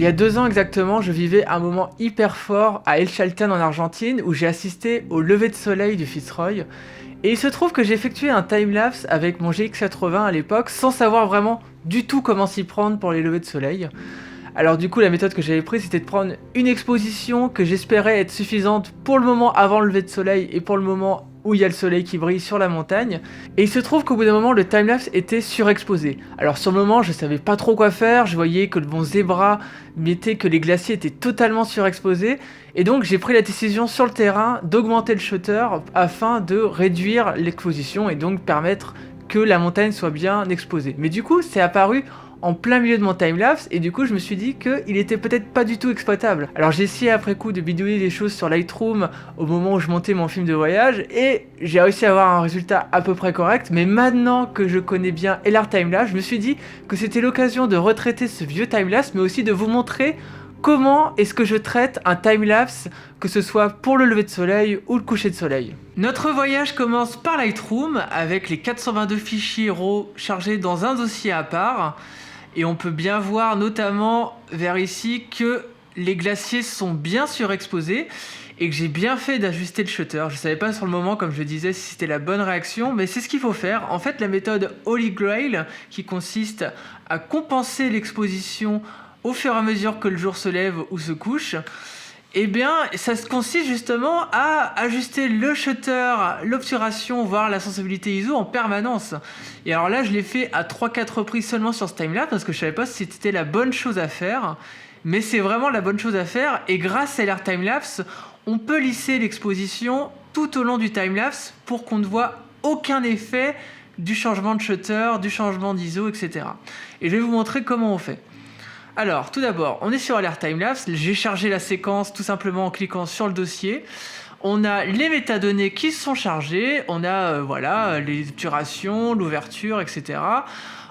y a 2 ans exactement, je vivais un moment hyper fort à El Chaltén en Argentine où j'ai assisté au lever de soleil du Fitzroy. Et il se trouve que j'ai effectué un timelapse avec mon GX80 à l'époque sans savoir vraiment du tout comment s'y prendre pour les levées de soleil. Alors du coup la méthode que j'avais prise c'était de prendre une exposition que j'espérais être suffisante pour le moment avant le lever de soleil et pour le moment où il y a le soleil qui brille sur la montagne. Et il se trouve qu'au bout d'un moment le timelapse était surexposé. Alors sur le moment je savais pas trop quoi faire, je voyais que mon zébra mettait que les glaciers étaient totalement surexposés. Et donc j'ai pris la décision sur le terrain d'augmenter le shutter afin de réduire l'exposition et donc permettre que la montagne soit bien exposée. Mais du coup c'est apparu en plein milieu de mon timelapse et du coup je me suis dit qu'il était peut-être pas du tout exploitable. Alors j'ai essayé après coup de bidouiller des choses sur Lightroom au moment où je montais mon film de voyage et j'ai réussi à avoir un résultat à peu près correct, mais maintenant que je connais bien LR Timelapse, je me suis dit que c'était l'occasion de retraiter ce vieux timelapse mais aussi de vous montrer comment est-ce que je traite un timelapse, que ce soit pour le lever de soleil ou le coucher de soleil. Notre voyage commence par Lightroom avec les 422 fichiers RAW chargés dans un dossier à part. Et on peut bien voir notamment vers ici que les glaciers sont bien surexposés et que j'ai bien fait d'ajuster le shutter. Je savais pas sur le moment, comme je disais, si c'était la bonne réaction, mais c'est ce qu'il faut faire. En fait, la méthode Holy Grail, qui consiste à compenser l'exposition au fur et à mesure que le jour se lève ou se couche, eh bien, ça consiste justement à ajuster le shutter, l'obturation, voire la sensibilité ISO en permanence. Et alors là, je l'ai fait à 3-4 reprises seulement sur ce timelapse parce que je savais pas si c'était la bonne chose à faire. Mais c'est vraiment la bonne chose à faire. Et grâce à LR Timelapse, on peut lisser l'exposition tout au long du timelapse pour qu'on ne voit aucun effet du changement de shutter, du changement d'ISO, etc. Et je vais vous montrer comment on fait. Alors, tout d'abord, on est sur LR Timelapse. J'ai chargé la séquence tout simplement en cliquant sur le dossier. On a les métadonnées qui sont chargées. On a voilà, les obturations, l'ouverture, etc.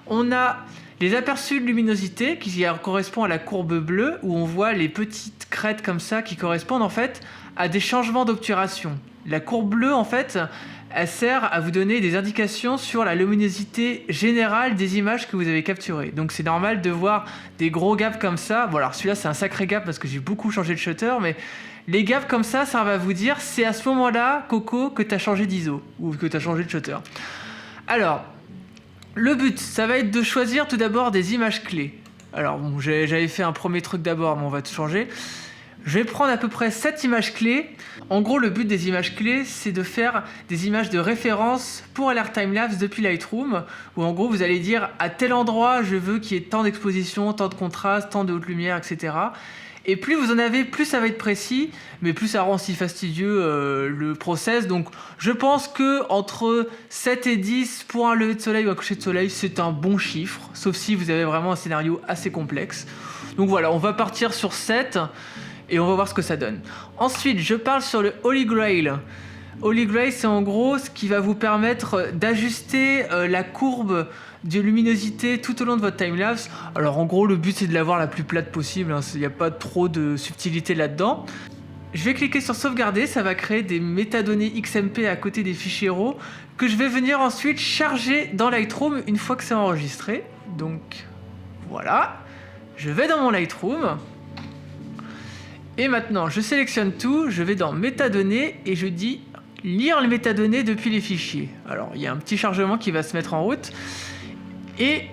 On a les aperçus de luminosité qui correspondent à la courbe bleue où on voit les petites crêtes comme ça qui correspondent en fait à des changements d'obturation. La courbe bleue en fait, elle sert à vous donner des indications sur la luminosité générale des images que vous avez capturées. Donc c'est normal de voir des gros gaps comme ça. Bon alors celui-là c'est un sacré gap parce que j'ai beaucoup changé de shutter, mais les gaps comme ça va vous dire c'est à ce moment-là, Coco, que tu as changé d'ISO ou que tu as changé de shutter. Alors, le but, ça va être de choisir tout d'abord des images clés. Alors bon, j'avais fait un premier truc d'abord, mais on va tout changer. Je vais prendre à peu près 7 images clés. En gros, le but des images clés, c'est de faire des images de référence pour LR Timelapse depuis Lightroom, où en gros, vous allez dire à tel endroit, je veux qu'il y ait tant d'exposition, tant de contraste, tant de haute lumière, etc. Et plus vous en avez, plus ça va être précis, mais plus ça rend si fastidieux le process. Donc je pense que entre 7 et 10 pour un lever de soleil ou un coucher de soleil, c'est un bon chiffre, sauf si vous avez vraiment un scénario assez complexe. Donc voilà, on va partir sur 7 et on va voir ce que ça donne. Ensuite, je parle sur le Holy Grail. Holy Grail, c'est en gros ce qui va vous permettre d'ajuster la courbe de luminosité tout au long de votre timelapse. Alors en gros, le but c'est de l'avoir la plus plate possible, hein. Il n'y a pas trop de subtilité là-dedans. Je vais cliquer sur sauvegarder, ça va créer des métadonnées XMP à côté des fichiers RAW que je vais venir ensuite charger dans Lightroom une fois que c'est enregistré. Donc voilà, je vais dans mon Lightroom. Et maintenant, je sélectionne tout, je vais dans métadonnées et je dis lire les métadonnées depuis les fichiers. Alors, il y a un petit chargement qui va se mettre en route. Et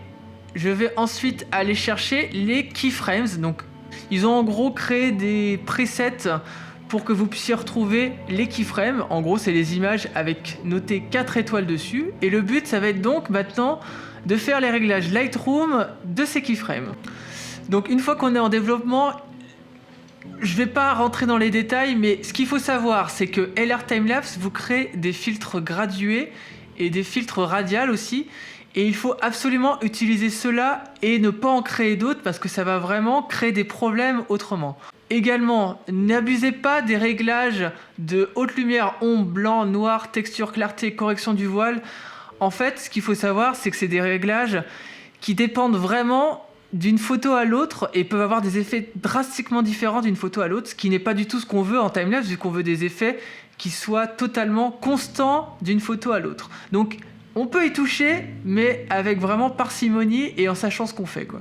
je vais ensuite aller chercher les keyframes. Donc, ils ont en gros créé des presets pour que vous puissiez retrouver les keyframes. En gros, c'est les images avec noté 4 étoiles dessus. Et le but, ça va être donc maintenant de faire les réglages Lightroom de ces keyframes. Donc, une fois qu'on est en développement, je ne vais pas rentrer dans les détails, mais ce qu'il faut savoir, c'est que LR Timelapse vous crée des filtres gradués et des filtres radials aussi. Et il faut absolument utiliser cela et ne pas en créer d'autres parce que ça va vraiment créer des problèmes autrement. Également, n'abusez pas des réglages de haute lumière, ombre, blanc, noir, texture, clarté, correction du voile. En fait, ce qu'il faut savoir, c'est que c'est des réglages qui dépendent vraiment d'une photo à l'autre et peuvent avoir des effets drastiquement différents d'une photo à l'autre, ce qui n'est pas du tout ce qu'on veut en timelapse, vu qu'on veut des effets qui soient totalement constants d'une photo à l'autre. Donc, on peut y toucher, mais avec vraiment parcimonie et en sachant ce qu'on fait, quoi.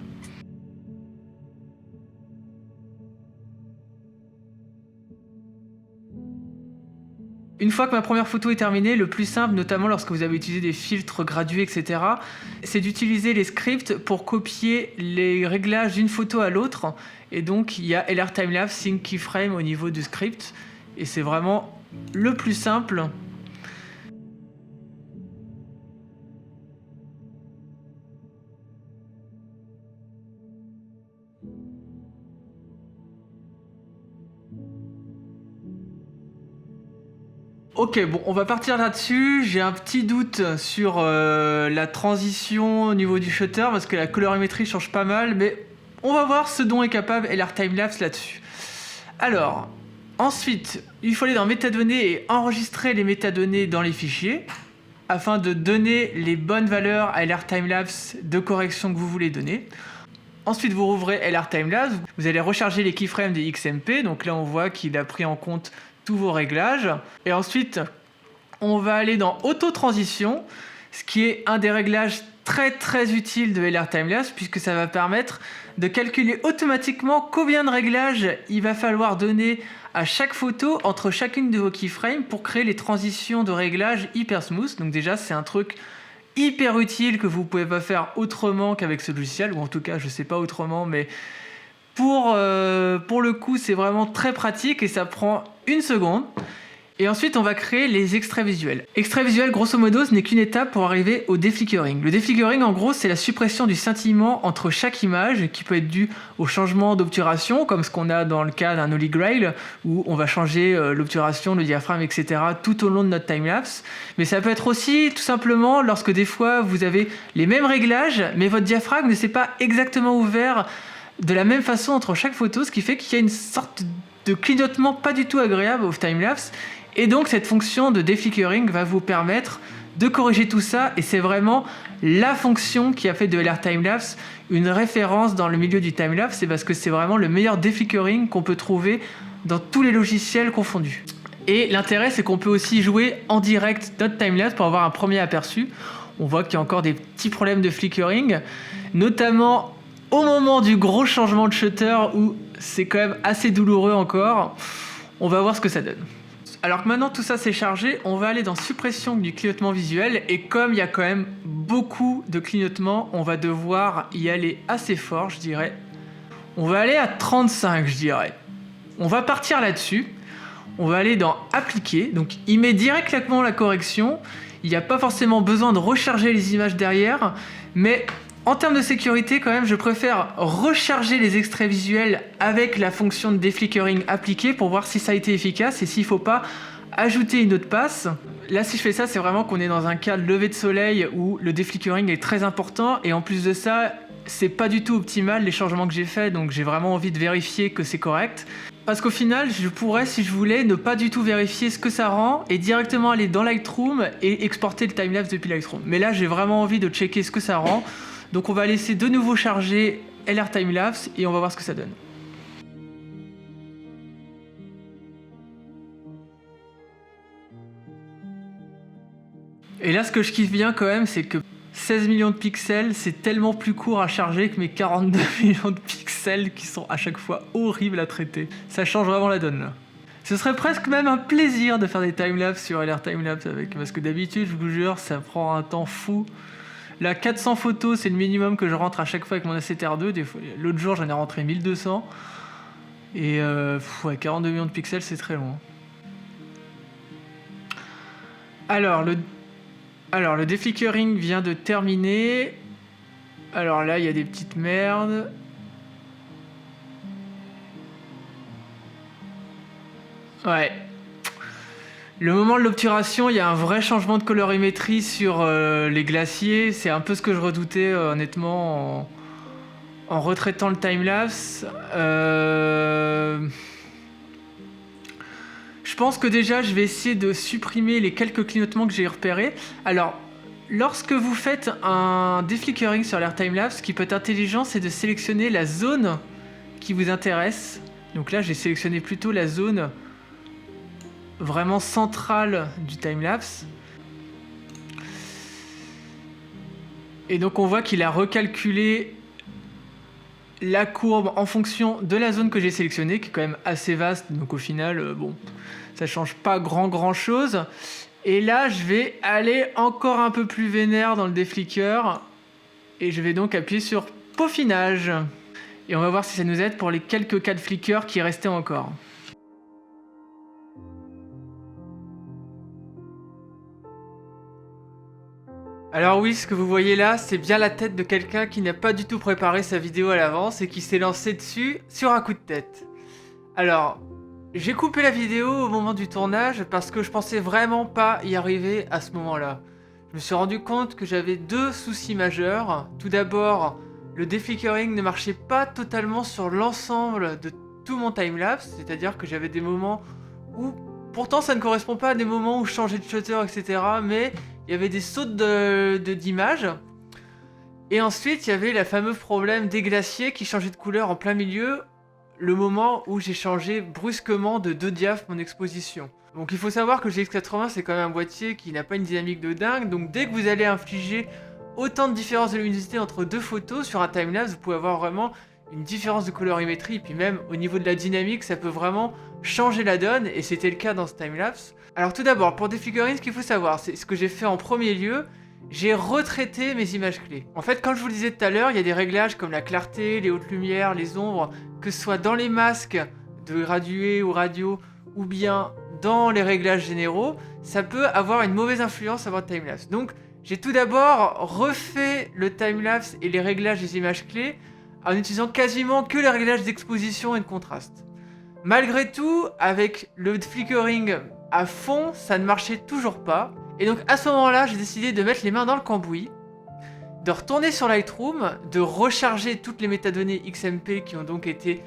Une fois que ma première photo est terminée, le plus simple, notamment lorsque vous avez utilisé des filtres gradués, etc., c'est d'utiliser les scripts pour copier les réglages d'une photo à l'autre. Et donc, il y a LR Timelapse, Sync Keyframe au niveau du script. Et c'est vraiment le plus simple. Ok, bon, on va partir là-dessus. J'ai un petit doute sur la transition au niveau du shutter parce que la colorimétrie change pas mal, mais on va voir ce dont est capable LR Timelapse là-dessus. Alors, ensuite, il faut aller dans métadonnées et enregistrer les métadonnées dans les fichiers afin de donner les bonnes valeurs à LR Timelapse de correction que vous voulez donner. Ensuite, vous rouvrez LR Timelapse, vous allez recharger les keyframes des XMP, donc là on voit qu'il a pris en compte tous vos réglages. Et ensuite, on va aller dans Auto-transition, ce qui est un des réglages très utiles de LR Timelapse, puisque ça va permettre de calculer automatiquement combien de réglages il va falloir donner à chaque photo entre chacune de vos keyframes pour créer les transitions de réglage hyper smooth. Donc déjà, c'est un truc hyper utile que vous pouvez pas faire autrement qu'avec ce logiciel, ou en tout cas, je sais pas autrement, mais pour le coup, c'est vraiment très pratique et ça prend 1 seconde. Et ensuite, on va créer les extraits visuels. Extrait visuel, grosso modo, ce n'est qu'une étape pour arriver au déflickering. Le déflickering, en gros, c'est la suppression du scintillement entre chaque image, qui peut être due au changement d'obturation, comme ce qu'on a dans le cas d'un Holy Grail, où on va changer l'obturation, le diaphragme, etc. tout au long de notre timelapse. Mais ça peut être aussi, tout simplement, lorsque des fois, vous avez les mêmes réglages, mais votre diaphragme ne s'est pas exactement ouvert de la même façon entre chaque photo, ce qui fait qu'il y a une sorte de clignotement pas du tout agréable au timelapse. Et donc cette fonction de déflickering va vous permettre de corriger tout ça, et c'est vraiment la fonction qui a fait de LR Timelapse une référence dans le milieu du timelapse, c'est parce que c'est vraiment le meilleur déflickering qu'on peut trouver dans tous les logiciels confondus. Et l'intérêt, c'est qu'on peut aussi jouer en direct notre timelapse pour avoir un premier aperçu. On voit qu'il y a encore des petits problèmes de flickering, notamment au moment du gros changement de shutter où c'est quand même assez douloureux encore. On va voir ce que ça donne. Alors que maintenant tout ça c'est chargé, on va aller dans suppression du clignotement visuel, et comme il y a quand même beaucoup de clignotement, on va devoir y aller assez fort, je dirais. On va aller à 35, je dirais. On va partir là-dessus. On va aller dans appliquer, donc il met directement la correction. Il n'y a pas forcément besoin de recharger les images derrière, mais en termes de sécurité, quand même, je préfère recharger les extraits visuels avec la fonction de déflickering appliquée pour voir si ça a été efficace et s'il ne faut pas ajouter une autre passe. Là, si je fais ça, c'est vraiment qu'on est dans un cas de lever de soleil où le déflickering est très important, et en plus de ça, c'est pas du tout optimal les changements que j'ai faits, donc j'ai vraiment envie de vérifier que c'est correct. Parce qu'au final, je pourrais, si je voulais, ne pas du tout vérifier ce que ça rend et directement aller dans Lightroom et exporter le timelapse depuis Lightroom. Mais là, j'ai vraiment envie de checker ce que ça rend. Donc on va laisser de nouveau charger LR Timelapse et on va voir ce que ça donne. Et là, ce que je kiffe bien quand même, c'est que 16 millions de pixels, c'est tellement plus court à charger que mes 42 millions de pixels qui sont à chaque fois horribles à traiter. Ça change vraiment la donne là. Ce serait presque même un plaisir de faire des timelapses sur LR Timelapse avec, parce que d'habitude, je vous jure, ça prend un temps fou. Là, 400 photos, c'est le minimum que je rentre à chaque fois avec mon A7R2. L'autre jour, j'en ai rentré 1200. Et ouais, 42 millions de pixels, c'est très loin. Alors, le déflickering vient de terminer. Alors là, il y a des petites merdes. Ouais. Le moment de l'obturation, il y a un vrai changement de colorimétrie sur les glaciers. C'est un peu ce que je redoutais, honnêtement, en retraitant le timelapse. Je pense que déjà, je vais essayer de supprimer les quelques clignotements que j'ai repérés. Alors, lorsque vous faites un déflickering sur l'air timelapse, ce qui peut être intelligent, c'est de sélectionner la zone qui vous intéresse. Donc là, j'ai sélectionné plutôt la zone vraiment centrale du timelapse. Et donc on voit qu'il a recalculé la courbe en fonction de la zone que j'ai sélectionnée, qui est quand même assez vaste, donc au final, bon, ça change pas grand chose. Et là, je vais aller encore un peu plus vénère dans le déflicker, et je vais donc appuyer sur peaufinage. Et on va voir si ça nous aide pour les quelques cas de flicker qui restaient encore. Alors oui, ce que vous voyez là, c'est bien la tête de quelqu'un qui n'a pas du tout préparé sa vidéo à l'avance et qui s'est lancé dessus sur un coup de tête. Alors, j'ai coupé la vidéo au moment du tournage parce que je pensais vraiment pas y arriver à ce moment-là. Je me suis rendu compte que j'avais deux soucis majeurs. Tout d'abord, le déflickering ne marchait pas totalement sur l'ensemble de tout mon timelapse, c'est-à-dire que j'avais des moments où, pourtant ça ne correspond pas à des moments où je changeais de shutter, etc., mais il y avait des sautes d'images. Et ensuite, il y avait le fameux problème des glaciers qui changeaient de couleur en plein milieu, le moment où j'ai changé brusquement de 2 diaph mon exposition. Donc il faut savoir que le GX80 c'est quand même un boîtier qui n'a pas une dynamique de dingue, donc dès que vous allez infliger autant de différence de luminosité entre deux photos sur un timelapse, vous pouvez avoir vraiment une différence de colorimétrie, et puis même au niveau de la dynamique, ça peut vraiment changer la donne, et c'était le cas dans ce timelapse. Alors tout d'abord, pour déflickering, ce qu'il faut savoir, c'est ce que j'ai fait en premier lieu, j'ai retraité mes images clés. En fait, comme je vous le disais tout à l'heure, il y a des réglages comme la clarté, les hautes lumières, les ombres, que ce soit dans les masques de gradué ou radio, ou bien dans les réglages généraux, ça peut avoir une mauvaise influence sur votre timelapse. Donc, j'ai tout d'abord refait le timelapse et les réglages des images clés en utilisant quasiment que les réglages d'exposition et de contraste. Malgré tout, avec le flickering à fond, ça ne marchait toujours pas. Et donc à ce moment-là, j'ai décidé de mettre les mains dans le cambouis, de retourner sur Lightroom, de recharger toutes les métadonnées XMP qui ont donc été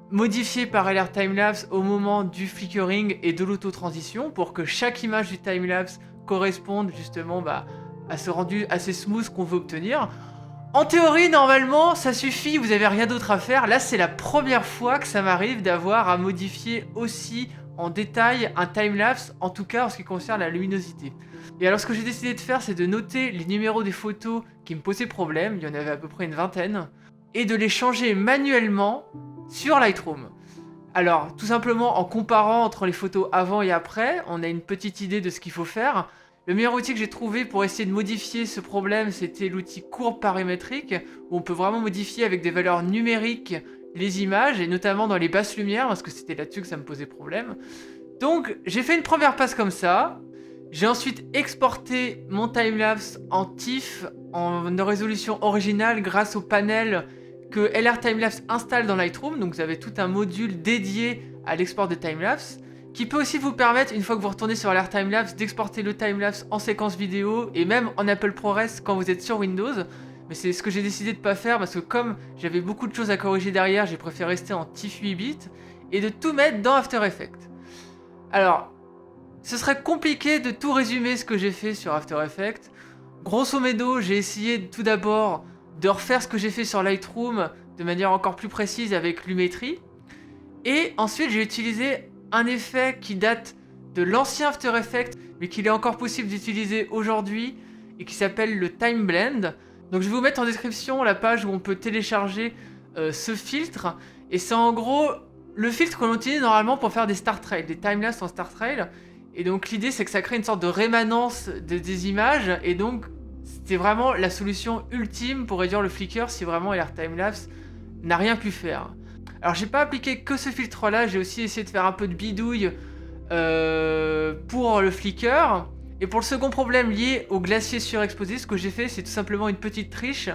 modifiées par LR Timelapse au moment du flickering et de l'autotransition pour que chaque image du timelapse corresponde justement à ce rendu assez smooth qu'on veut obtenir. En théorie, normalement, ça suffit, vous n'avez rien d'autre à faire. Là, c'est la première fois que ça m'arrive d'avoir à modifier aussi en détail un timelapse, en tout cas en ce qui concerne la luminosité. Et alors, ce que j'ai décidé de faire, c'est de noter les numéros des photos qui me posaient problème, il y en avait à peu près une vingtaine, et de les changer manuellement sur Lightroom. Alors, tout simplement en comparant entre les photos avant et après, on a une petite idée de ce qu'il faut faire. Le meilleur outil que j'ai trouvé pour essayer de modifier ce problème, c'était l'outil courbe paramétrique, où on peut vraiment modifier avec des valeurs numériques les images, et notamment dans les basses lumières, parce que c'était là-dessus que ça me posait problème. Donc, j'ai fait une première passe comme ça. J'ai ensuite exporté mon timelapse en TIFF, en résolution originale, grâce au panel que LR Timelapse installe dans Lightroom. Donc, vous avez tout un module dédié à l'export de timelapse, qui peut aussi vous permettre, une fois que vous retournez sur LR Timelapse, d'exporter le timelapse en séquence vidéo et même en Apple ProRes quand vous êtes sur Windows. Mais c'est ce que j'ai décidé de pas faire parce que comme j'avais beaucoup de choses à corriger derrière, j'ai préféré rester en TIFF 8 bits et de tout mettre dans After Effects. Alors, ce serait compliqué de tout résumer ce que j'ai fait sur After Effects. Grosso modo, j'ai essayé tout d'abord de refaire ce que j'ai fait sur Lightroom de manière encore plus précise avec Lumetri. Et ensuite, j'ai utilisé un effet qui date de l'ancien After Effects, mais qu'il est encore possible d'utiliser aujourd'hui, et qui s'appelle le Time Blend. Donc je vais vous mettre en description la page où on peut télécharger ce filtre, et c'est en gros le filtre qu'on utilise normalement pour faire des Star Trails, des timelapse en Star Trail. Et donc l'idée c'est que ça crée une sorte de rémanence des images, et donc c'était vraiment la solution ultime pour réduire le flicker si vraiment LR Timelapse n'a rien pu faire. Alors j'ai pas appliqué que ce filtre là, j'ai aussi essayé de faire un peu de bidouille pour le flicker. Et pour le second problème lié au glacier surexposé, ce que j'ai fait c'est tout simplement une petite triche.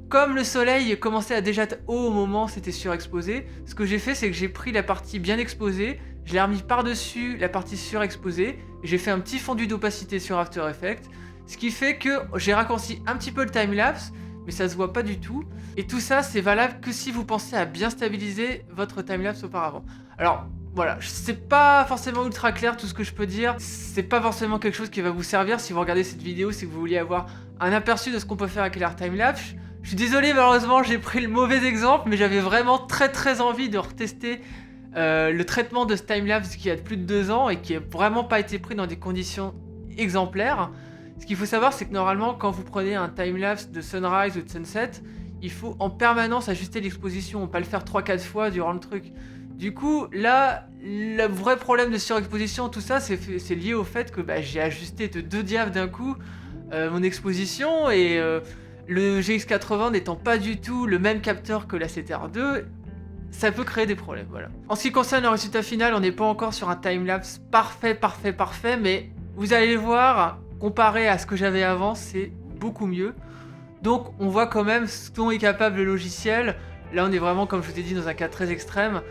Comme le soleil commençait à déjà être haut au moment où c'était surexposé, ce que j'ai fait c'est que j'ai pris la partie bien exposée, je l'ai remis par-dessus la partie surexposée, et j'ai fait un petit fondu d'opacité sur After Effects, ce qui fait que j'ai raccourci un petit peu le timelapse, mais ça se voit pas du tout. Et tout ça, c'est valable que si vous pensez à bien stabiliser votre timelapse auparavant. Alors, voilà, c'est pas forcément ultra clair tout ce que je peux dire. C'est pas forcément quelque chose qui va vous servir si vous regardez cette vidéo, si vous voulez avoir un aperçu de ce qu'on peut faire avec LR Timelapse. Je suis désolé, malheureusement, j'ai pris le mauvais exemple, mais j'avais vraiment très envie de retester le traitement de ce timelapse qui a plus de 2 ans et qui a vraiment pas été pris dans des conditions exemplaires. Ce qu'il faut savoir, c'est que normalement, quand vous prenez un timelapse de sunrise ou de sunset, il faut en permanence ajuster l'exposition, pas le faire 3-4 fois durant le truc. Du coup, là, le vrai problème de surexposition, tout ça, c'est lié au fait que bah, j'ai ajusté de 2 diaphs d'un coup mon exposition et le GX80 n'étant pas du tout le même capteur que la CTR2, ça peut créer des problèmes, voilà. En ce qui concerne le résultat final, on n'est pas encore sur un timelapse parfait, mais vous allez voir, comparé à ce que j'avais avant, c'est beaucoup mieux. Donc on voit quand même ce dont est capable le logiciel. Là on est vraiment, comme je vous ai dit, dans un cas très extrême.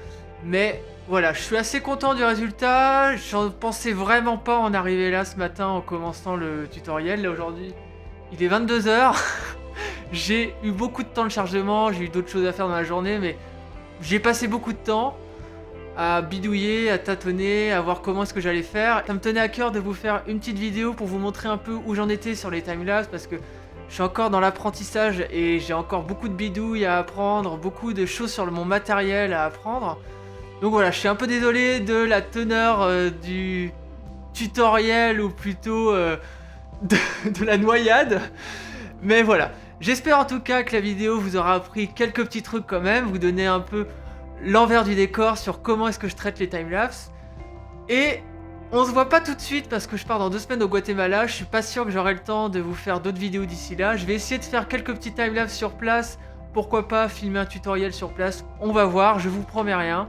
Mais voilà, je suis assez content du résultat. J'en pensais vraiment pas en arriver là ce matin en commençant le tutoriel. Là aujourd'hui, il est 22 h. J'ai eu beaucoup de temps de chargement, j'ai eu d'autres choses à faire dans la journée, mais j'ai passé beaucoup de temps à bidouiller, à tâtonner, à voir comment est-ce que j'allais faire. Ça me tenait à cœur de vous faire une petite vidéo pour vous montrer un peu où j'en étais sur les timelapses parce que je suis encore dans l'apprentissage et j'ai encore beaucoup de bidouilles à apprendre, beaucoup de choses sur mon matériel à apprendre. Donc voilà, je suis un peu désolé de la teneur du tutoriel ou plutôt de la noyade. Mais voilà, j'espère en tout cas que la vidéo vous aura appris quelques petits trucs quand même, vous donner un peu l'envers du décor sur comment est-ce que je traite les timelapses. Et on se voit pas tout de suite parce que je pars dans 2 semaines au Guatemala, je suis pas sûr que j'aurai le temps de vous faire d'autres vidéos d'ici là. Je vais essayer de faire quelques petits timelapses sur place, pourquoi pas filmer un tutoriel sur place, on va voir, je vous promets rien.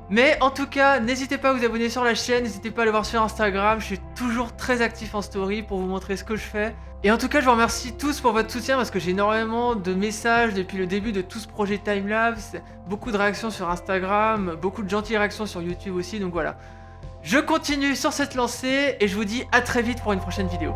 Mais en tout cas, n'hésitez pas à vous abonner sur la chaîne, n'hésitez pas à le voir sur Instagram, je suis toujours très actif en story pour vous montrer ce que je fais. Et en tout cas, je vous remercie tous pour votre soutien parce que j'ai énormément de messages depuis le début de tout ce projet timelapse, beaucoup de réactions sur Instagram, beaucoup de gentilles réactions sur YouTube aussi, donc voilà. Je continue sur cette lancée et je vous dis à très vite pour une prochaine vidéo.